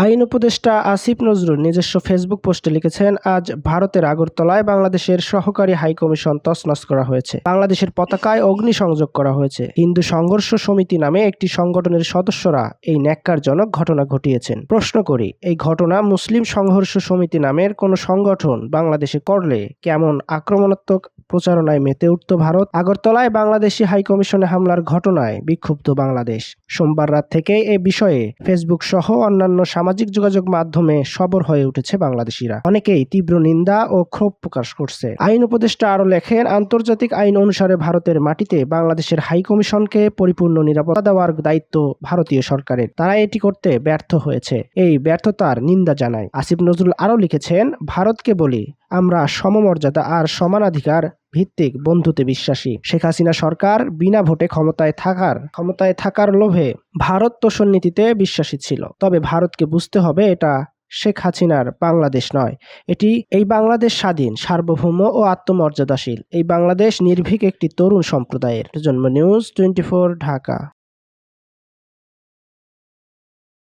আইন উপদেষ্টা আসিফ নজরুল নিজস্ব ফেসবুক পোস্টে লিখেছেন, আজ ভারতের আগরতলায় বাংলাদেশের সহকারী হাইকমিশন তছনছ করা হয়েছে। বাংলাদেশের পতাকায় অগ্নিসংযোগ করা হয়েছে। হিন্দু সংঘর্ষ সমিতি নামে একটি সংগঠনের সদস্যরা এই ন্যাক্কারজনক ঘটনা ঘটিয়েছেন। প্রশ্ন করি, এই ঘটনা মুসলিম সংঘর্ষ সমিতি নামের কোনো সংগঠন বাংলাদেশে করলে কেমন আক্রমণাত্মক প্রচারণায় মেতে উঠত ভারত? আগরতলায় বাংলাদেশি হাইকমিশনে হামলার ঘটনায় বিক্ষুব্ধ বাংলাদেশ। সোমবার রাত থেকে এ বিষয়ে ফেসবুক সহ অন্যান্য সামাজিক যোগাযোগ মাধ্যমে সরব হয়ে উঠেছে বাংলাদেশিরা। অনেকেই তীব্র নিন্দা ও ক্ষোভ প্রকাশ করছে। আইন উপদেষ্টা আরও লেখেন, আন্তর্জাতিক আইন অনুসারে ভারতের মাটিতে বাংলাদেশের হাইকমিশনকে পরিপূর্ণ নিরাপত্তা দেওয়ার দায়িত্ব ভারতীয় সরকারের। তারা এটি করতে ব্যর্থ হয়েছে। এই ব্যর্থতার নিন্দা জানায়। আসিফ নজরুল আরও লিখেছেন, ভারতকে বলি, আমরা সমমর্যাদা আর সমানাধিকার ভিত্তিক বন্ধুতে বিশ্বাসী। শেখ হাসিনা সরকার বিনা ভোটে ক্ষমতায় থাকার লোভে ভারত তোষণ নীতিতে বিশ্বাসী ছিল। তবে ভারতকে বুঝতে হবে, এটা শেখ হাসিনার বাংলাদেশ নয়। এই বাংলাদেশ স্বাধীন, সার্বভৌম ও আত্মমর্যাদাশীল। এই বাংলাদেশ নির্ভীক একটি তরুণ সম্প্রদায়ের। জন্ম নিউজ 24 ঢাকা।